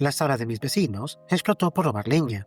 La sala de mis vecinos explotó por robar leña.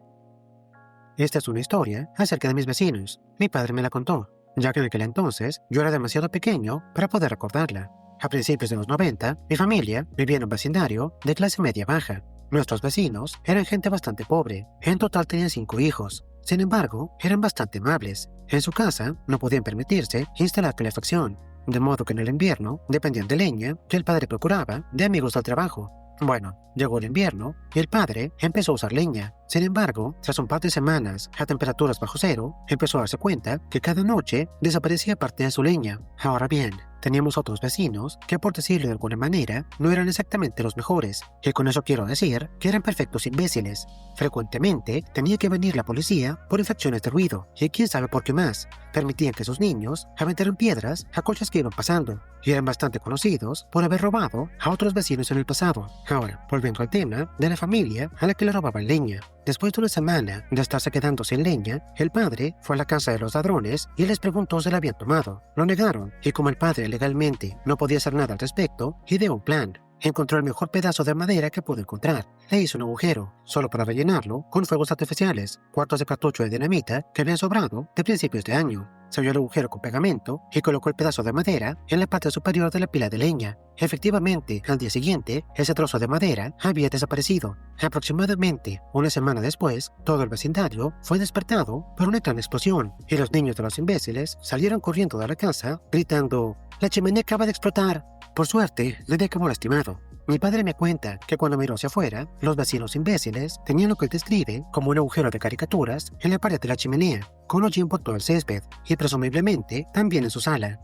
Esta es una historia acerca de mis vecinos. Mi padre me la contó, ya que en aquel entonces yo era demasiado pequeño para poder recordarla. A principios de los 90, mi familia vivía en un vecindario de clase media baja. Nuestros vecinos eran gente bastante pobre. En total tenían 5 hijos. Sin embargo, eran bastante amables. En su casa no podían permitirse instalar calefacción, de modo que en el invierno dependían de leña que el padre procuraba de amigos del trabajo. Bueno, llegó el invierno y el padre empezó a usar leña. Sin embargo, tras un par de semanas a temperaturas bajo cero, empezó a darse cuenta que cada noche desaparecía parte de su leña. Ahora bien, teníamos otros vecinos que, por decirlo de alguna manera, no eran exactamente los mejores, y con eso quiero decir que eran perfectos imbéciles. Frecuentemente tenía que venir la policía por infracciones de ruido, y quién sabe por qué más. Permitían que sus niños aventaran piedras a coches que iban pasando, y eran bastante conocidos por haber robado a otros vecinos en el pasado. Ahora, volviendo al tema de la familia a la que le robaban leña. Después de una semana de estarse quedando sin leña, el padre fue a la casa de los ladrones y les preguntó si la habían tomado. Lo negaron, y como el padre legalmente no podía hacer nada al respecto, ideó un plan. Encontró el mejor pedazo de madera que pudo encontrar. Le hizo un agujero, solo para rellenarlo con fuegos artificiales, cuartos de cartucho de dinamita que habían sobrado de principios de año. Selló el agujero con pegamento y colocó el pedazo de madera en la parte superior de la pila de leña. Efectivamente, al día siguiente, ese trozo de madera había desaparecido. Aproximadamente una semana después, todo el vecindario fue despertado por una gran explosión, y los niños de los imbéciles salieron corriendo de la casa, gritando: «¡La chimenea acaba de explotar!». Por suerte, nadie quedó lastimado. Mi padre me cuenta que cuando miró hacia afuera, los vecinos imbéciles tenían lo que él describe como un agujero de caricaturas en la pared de la chimenea, con hollín por todo el césped, y presumiblemente también en su sala.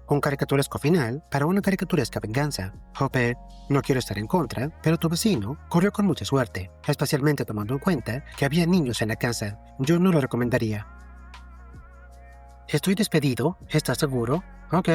Un caricaturesco final para una caricaturesca venganza. Hopper, no quiero estar en contra, pero tu vecino corrió con mucha suerte, especialmente tomando en cuenta que había niños en la casa. Yo no lo recomendaría. ¿Estoy despedido? ¿Estás seguro? Ok.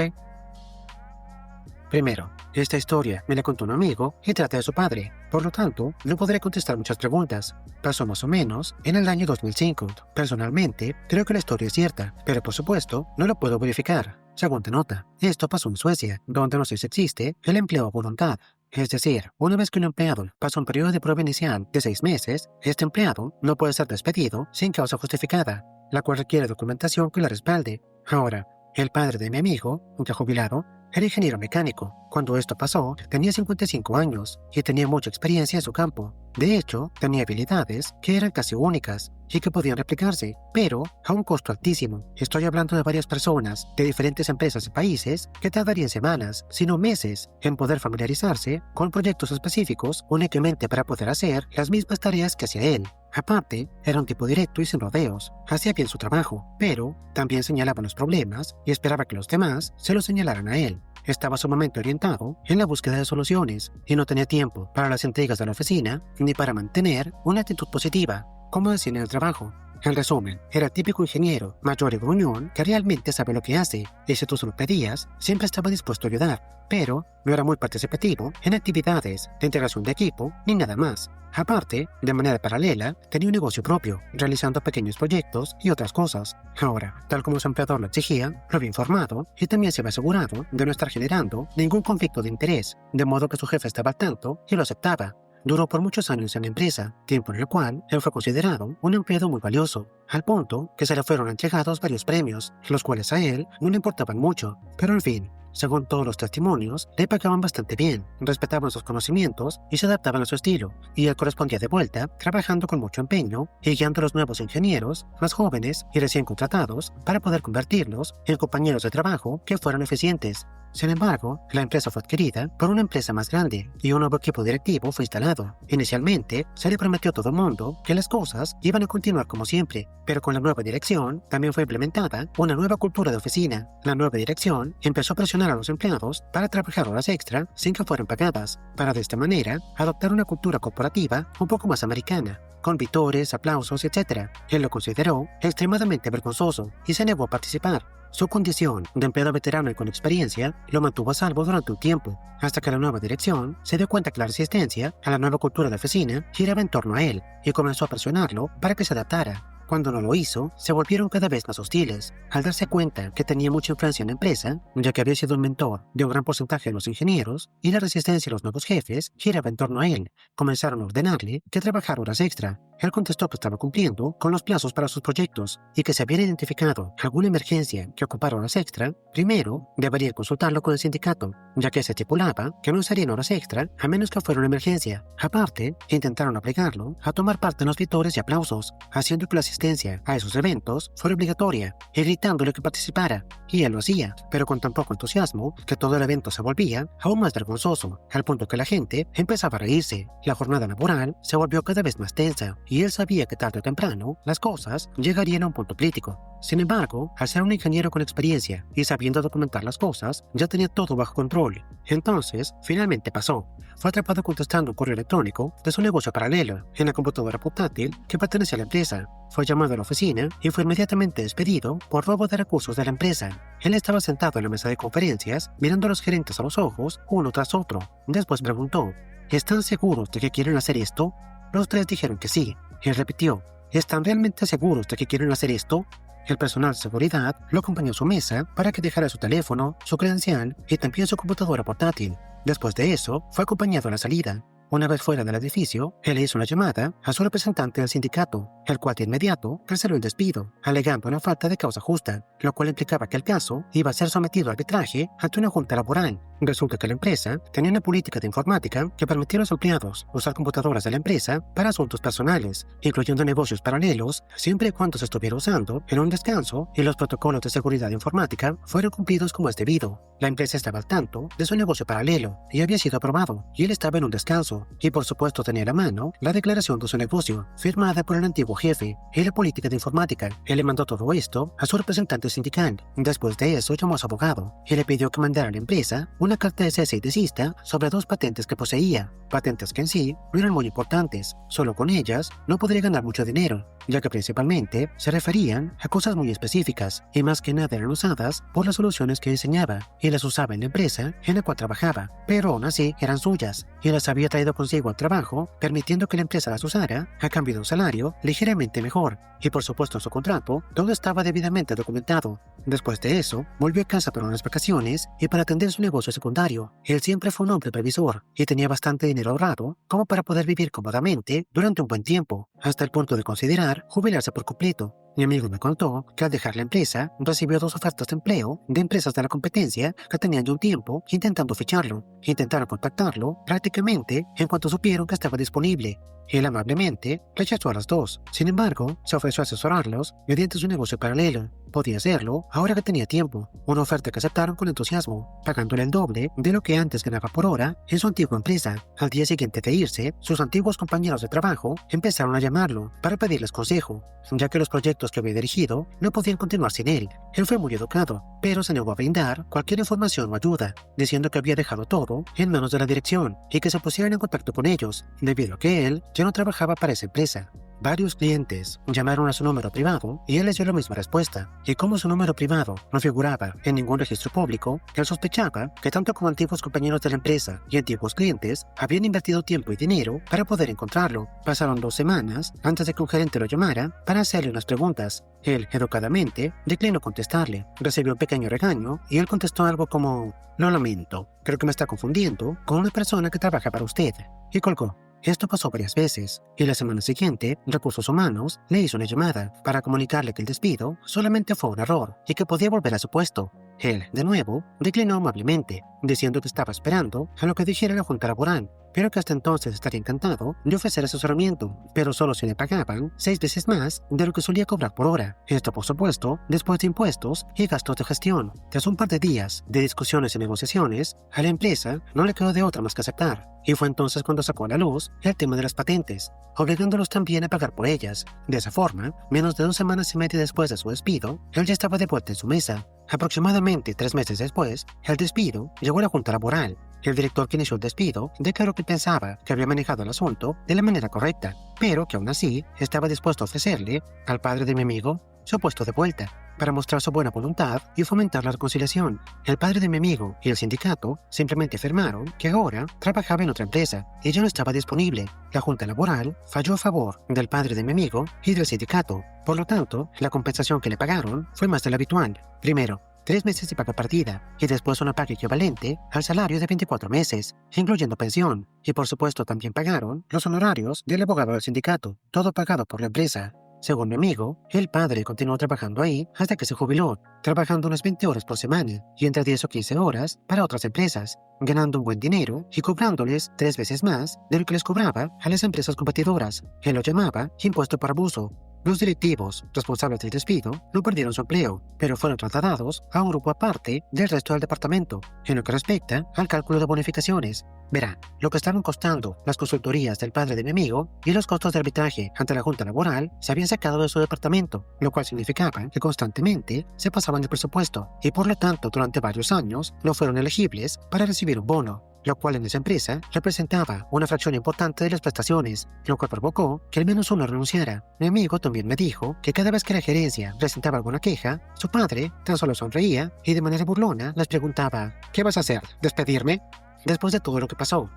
Primero, esta historia me la contó un amigo y trata de su padre, por lo tanto, no podré contestar muchas preguntas. Pasó más o menos en el año 2005. Personalmente, creo que la historia es cierta, pero por supuesto, no lo puedo verificar. Segunda nota, esto pasó en Suecia, donde no sé si existe el empleo a voluntad. Es decir, una vez que un empleado pasa un periodo de prueba inicial de 6 meses, este empleado no puede ser despedido sin causa justificada, la cual requiere documentación que la respalde. Ahora, el padre de mi amigo, ya jubilado, era ingeniero mecánico. Cuando esto pasó, tenía 55 años y tenía mucha experiencia en su campo. De hecho, tenía habilidades que eran casi únicas y que podían replicarse, pero a un costo altísimo. Estoy hablando de varias personas de diferentes empresas y países que tardarían semanas, si no meses, en poder familiarizarse con proyectos específicos únicamente para poder hacer las mismas tareas que hacía él. Aparte, era un tipo directo y sin rodeos, hacía bien su trabajo, pero también señalaba los problemas y esperaba que los demás se los señalaran a él. Estaba sumamente orientado en la búsqueda de soluciones y no tenía tiempo para las intrigas de la oficina ni para mantener una actitud positiva, como decía en el trabajo. En resumen, era el típico ingeniero, mayor y gruñón que realmente sabe lo que hace, y si tú se lo pedías, siempre estaba dispuesto a ayudar, pero no era muy participativo en actividades de integración de equipo ni nada más. Aparte, de manera paralela, tenía un negocio propio, realizando pequeños proyectos y otras cosas. Ahora, tal como su empleador lo exigía, lo había informado y también se había asegurado de no estar generando ningún conflicto de interés, de modo que su jefe estaba al tanto y lo aceptaba. Duró por muchos años en la empresa, tiempo en el cual él fue considerado un empleado muy valioso, al punto que se le fueron entregados varios premios, los cuales a él no le importaban mucho, pero en fin, según todos los testimonios, le pagaban bastante bien, respetaban sus conocimientos y se adaptaban a su estilo, y él correspondía de vuelta, trabajando con mucho empeño y guiando a los nuevos ingenieros, más jóvenes y recién contratados, para poder convertirlos en compañeros de trabajo que fueran eficientes. Sin embargo, la empresa fue adquirida por una empresa más grande y un nuevo equipo directivo fue instalado. Inicialmente, se le prometió a todo el mundo que las cosas iban a continuar como siempre, pero con la nueva dirección también fue implementada una nueva cultura de oficina. La nueva dirección empezó a presionar a los empleados para trabajar horas extra sin que fueran pagadas, para de esta manera adoptar una cultura corporativa un poco más americana, con vítores, aplausos, etc. Él lo consideró extremadamente vergonzoso y se negó a participar. Su condición de empleado veterano y con experiencia lo mantuvo a salvo durante un tiempo, hasta que la nueva dirección se dio cuenta que la resistencia a la nueva cultura de oficina giraba en torno a él y comenzó a presionarlo para que se adaptara. Cuando no lo hizo, se volvieron cada vez más hostiles. Al darse cuenta que tenía mucha influencia en la empresa, ya que había sido un mentor de un gran porcentaje de los ingenieros, y la resistencia de los nuevos jefes giraba en torno a él, comenzaron a ordenarle que trabajara horas extra. Él contestó que estaba cumpliendo con los plazos para sus proyectos y que si había identificado alguna emergencia que ocupara horas extra, primero debería consultarlo con el sindicato, ya que se estipulaba que no serían horas extra a menos que fuera una emergencia. Aparte, intentaron obligarlo a tomar parte en los gritores y aplausos, haciendo que la asistencia a esos eventos fuera obligatoria y gritándole que participara. Y él lo hacía, pero con tan poco entusiasmo que todo el evento se volvía aún más vergonzoso, al punto que la gente empezaba a reírse. La jornada laboral se volvió cada vez más tensa y él sabía que tarde o temprano las cosas llegarían a un punto crítico. Sin embargo, al ser un ingeniero con experiencia y sabiendo documentar las cosas, ya tenía todo bajo control. Entonces, finalmente pasó. Fue atrapado contestando un correo electrónico de su negocio paralelo en la computadora portátil que pertenecía a la empresa. Fue llamado a la oficina y fue inmediatamente despedido por robo de recursos de la empresa. Él estaba sentado en la mesa de conferencias mirando a los gerentes a los ojos uno tras otro. Después preguntó: ¿están seguros de que quieren hacer esto? Los tres dijeron que sí. Él repitió: ¿están realmente seguros de que quieren hacer esto? El personal de seguridad lo acompañó a su mesa para que dejara su teléfono, su credencial y también su computadora portátil. Después de eso, fue acompañado a la salida. Una vez fuera del edificio, él hizo una llamada a su representante del sindicato, el cual de inmediato canceló el despido, alegando una falta de causa justa, lo cual implicaba que el caso iba a ser sometido a arbitraje ante una junta laboral. Resulta que la empresa tenía una política de informática que permitía a los empleados usar computadoras de la empresa para asuntos personales, incluyendo negocios paralelos, siempre y cuando se estuviera usando en un descanso y los protocolos de seguridad informática fueron cumplidos como es debido. La empresa estaba al tanto de su negocio paralelo y había sido aprobado, y él estaba en un descanso, y por supuesto tenía a la mano la declaración de su negocio, firmada por el antiguo jefe y la política de informática. Él le mandó todo esto a su representante sindical. Después de eso llamó a su abogado y le pidió que mandara a la empresa una carta de cese y desista sobre 2 patentes que poseía, patentes que en sí no eran muy importantes. Solo con ellas no podría ganar mucho dinero, ya que principalmente se referían a cosas muy específicas y más que nada eran usadas por las soluciones que diseñaba y las usaba en la empresa en la cual trabajaba, pero aún así eran suyas y las había traído consigo al trabajo, permitiendo que la empresa las usara a cambio de un salario ligeramente mejor, y por supuesto en su contrato todo estaba debidamente documentado. Después de eso, volvió a casa para unas vacaciones y para atender su negocio secundario. Él siempre fue un hombre previsor y tenía bastante dinero ahorrado como para poder vivir cómodamente durante un buen tiempo, hasta el punto de considerar jubilarse por completo. Mi amigo me contó que al dejar la empresa, recibió 2 ofertas de empleo de empresas de la competencia que tenían ya un tiempo intentando ficharlo. Intentaron contactarlo prácticamente en cuanto supieron que estaba disponible. Él amablemente rechazó a las 2. Sin embargo, se ofreció a asesorarlos mediante su negocio paralelo. Podía hacerlo ahora que tenía tiempo, una oferta que aceptaron con entusiasmo, pagándole el doble de lo que antes ganaba por hora en su antigua empresa. Al día siguiente de irse, sus antiguos compañeros de trabajo empezaron a llamarlo para pedirles consejo, ya que los proyectos que había dirigido no podían continuar sin él. Él fue muy educado, pero se negó a brindar cualquier información o ayuda, diciendo que había dejado todo en manos de la dirección y que se pusieran en contacto con ellos, debido a que él ya no trabajaba para esa empresa. Varios clientes llamaron a su número privado y él les dio la misma respuesta, y como su número privado no figuraba en ningún registro público, él sospechaba que tanto como antiguos compañeros de la empresa y antiguos clientes habían invertido tiempo y dinero para poder encontrarlo. Pasaron 2 semanas antes de que un gerente lo llamara para hacerle unas preguntas. Él, educadamente, declinó contestarle. Recibió un pequeño regaño y él contestó algo como: «Lo lamento, creo que me está confundiendo con una persona que trabaja para usted», y colgó. Esto pasó varias veces, y la semana siguiente, Recursos Humanos le hizo una llamada para comunicarle que el despido solamente fue un error y que podía volver a su puesto. Él, de nuevo, declinó amablemente, diciendo que estaba esperando a lo que dijera la junta laboral, pero que hasta entonces estaría encantado de ofrecer asesoramiento, pero solo si le pagaban 6 veces más de lo que solía cobrar por hora. Esto, por supuesto, después de impuestos y gastos de gestión. Tras un par de días de discusiones y negociaciones, a la empresa no le quedó de otra más que aceptar, y fue entonces cuando sacó a la luz el tema de las patentes, obligándolos también a pagar por ellas. De esa forma, menos de 2 semanas y media después de su despido, él ya estaba de vuelta en su mesa. Aproximadamente 3 meses después, el despido llegó a la junta laboral. El director que inició el despido declaró que pensaba que había manejado el asunto de la manera correcta, pero que aún así estaba dispuesto a ofrecerle al padre de mi amigo su puesto de vuelta. para mostrar su buena voluntad y fomentar la reconciliación. El padre de mi amigo y el sindicato simplemente afirmaron que ahora trabajaba en otra empresa y ya no estaba disponible. La junta laboral falló a favor del padre de mi amigo y del sindicato. Por lo tanto, la compensación que le pagaron fue más de la habitual. Primero, 3 meses de paga partida y después una paga equivalente al salario de 24 meses, incluyendo pensión. Y por supuesto también pagaron los honorarios del abogado del sindicato, todo pagado por la empresa. Según mi amigo, el padre continuó trabajando ahí hasta que se jubiló, trabajando unas 20 horas por semana y entre 10 o 15 horas para otras empresas, ganando un buen dinero y cobrándoles 3 veces más de lo que les cobraba a las empresas competidoras. Él lo llamaba impuesto por abuso. Los directivos responsables del despido no perdieron su empleo, pero fueron trasladados a un grupo aparte del resto del departamento, en lo que respecta al cálculo de bonificaciones. Verá, lo que estaban costando las consultorías del padre de mi amigo y los costos de arbitraje ante la junta laboral se habían sacado de su departamento, lo cual significaba que constantemente se pasaban del presupuesto y por lo tanto durante varios años no fueron elegibles para recibir un bono, lo cual en esa empresa representaba una fracción importante de las prestaciones, lo cual provocó que al menos uno renunciara. Mi amigo también me dijo que cada vez que la gerencia presentaba alguna queja, su padre tan solo sonreía y de manera burlona les preguntaba: ¿qué vas a hacer? ¿Despedirme? Después de todo lo que pasó.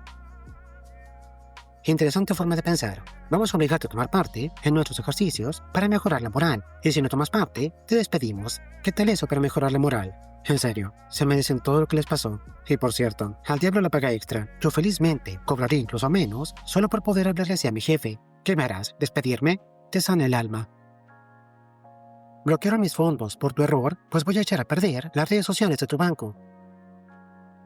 Interesante forma de pensar. Vamos a obligarte a tomar parte en nuestros ejercicios para mejorar la moral, y si no tomas parte, te despedimos. ¿Qué tal eso para mejorar la moral? En serio, se merecen todo lo que les pasó. Y por cierto, al diablo la paga extra. Yo felizmente cobraré incluso menos solo por poder hablarle así a mi jefe. ¿Qué me harás? ¿Despedirme? Te sana el alma. Bloquearon mis fondos por tu error, pues voy a echar a perder las redes sociales de tu banco.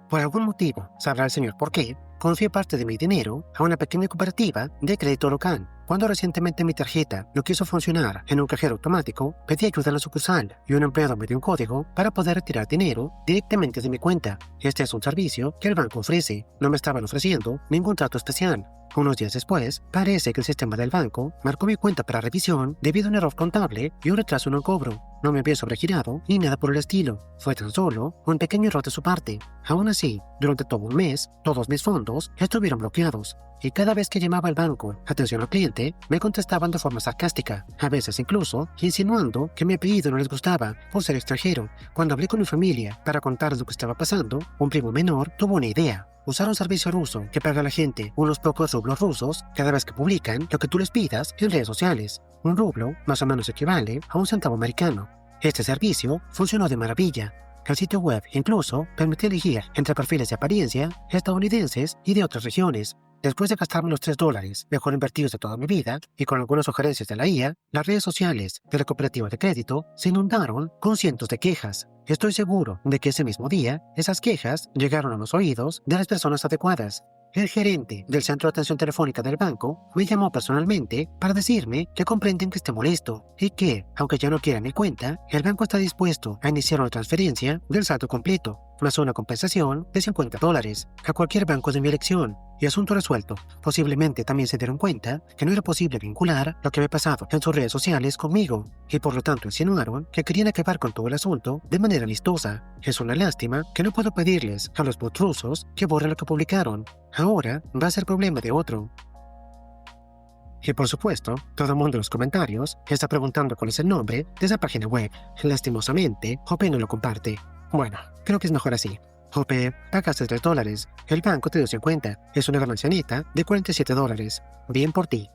Por algún motivo, sabrá el señor por qué, confié parte de mi dinero a una pequeña cooperativa de crédito local. Cuando recientemente mi tarjeta no quiso funcionar en un cajero automático, pedí ayuda a la sucursal y un empleado me dio un código para poder retirar dinero directamente de mi cuenta. Este es un servicio que el banco ofrece. No me estaban ofreciendo ningún trato especial. Unos días después, parece que el sistema del banco marcó mi cuenta para revisión debido a un error contable y un retraso en el cobro. No me había sobregirado ni nada por el estilo. Fue tan solo un pequeño error de su parte. Aún así, durante todo un mes, todos mis fondos estuvieron bloqueados. Y cada vez que llamaba al banco, atención al cliente, me contestaban de forma sarcástica, a veces incluso insinuando que mi apellido no les gustaba por ser extranjero. Cuando hablé con mi familia para contarles lo que estaba pasando, un primo menor tuvo una idea: usar un servicio ruso que paga a la gente unos pocos rublos rusos cada vez que publican lo que tú les pidas en redes sociales. Un rublo más o menos equivale a un centavo americano. Este servicio funcionó de maravilla. El sitio web incluso permitía elegir entre perfiles de apariencia estadounidenses y de otras regiones. Después de gastarme los $3 mejor invertidos de toda mi vida y con algunas sugerencias de la IA, las redes sociales de la cooperativa de crédito se inundaron con cientos de quejas. Estoy seguro de que ese mismo día, esas quejas llegaron a los oídos de las personas adecuadas. El gerente del centro de atención telefónica del banco me llamó personalmente para decirme que comprenden que esté molesto y que, aunque ya no quieran mi cuenta, el banco está dispuesto a iniciar una transferencia del saldo completo, más una compensación de $50 a cualquier banco de mi elección. Y asunto resuelto. Posiblemente también se dieron cuenta que no era posible vincular lo que había pasado en sus redes sociales conmigo, y por lo tanto insinuaron que querían acabar con todo el asunto de manera amistosa. Es una lástima que no puedo pedirles a los bots rusos que borren lo que publicaron. Ahora va a ser problema de otro. Y por supuesto, todo el mundo en los comentarios está preguntando cuál es el nombre de esa página web. Lastimosamente, Hoppe no lo comparte. Bueno, creo que es mejor así. Hoppe, pagaste $3. El banco te dio 50. Es una ganancia neta de $47. Bien por ti.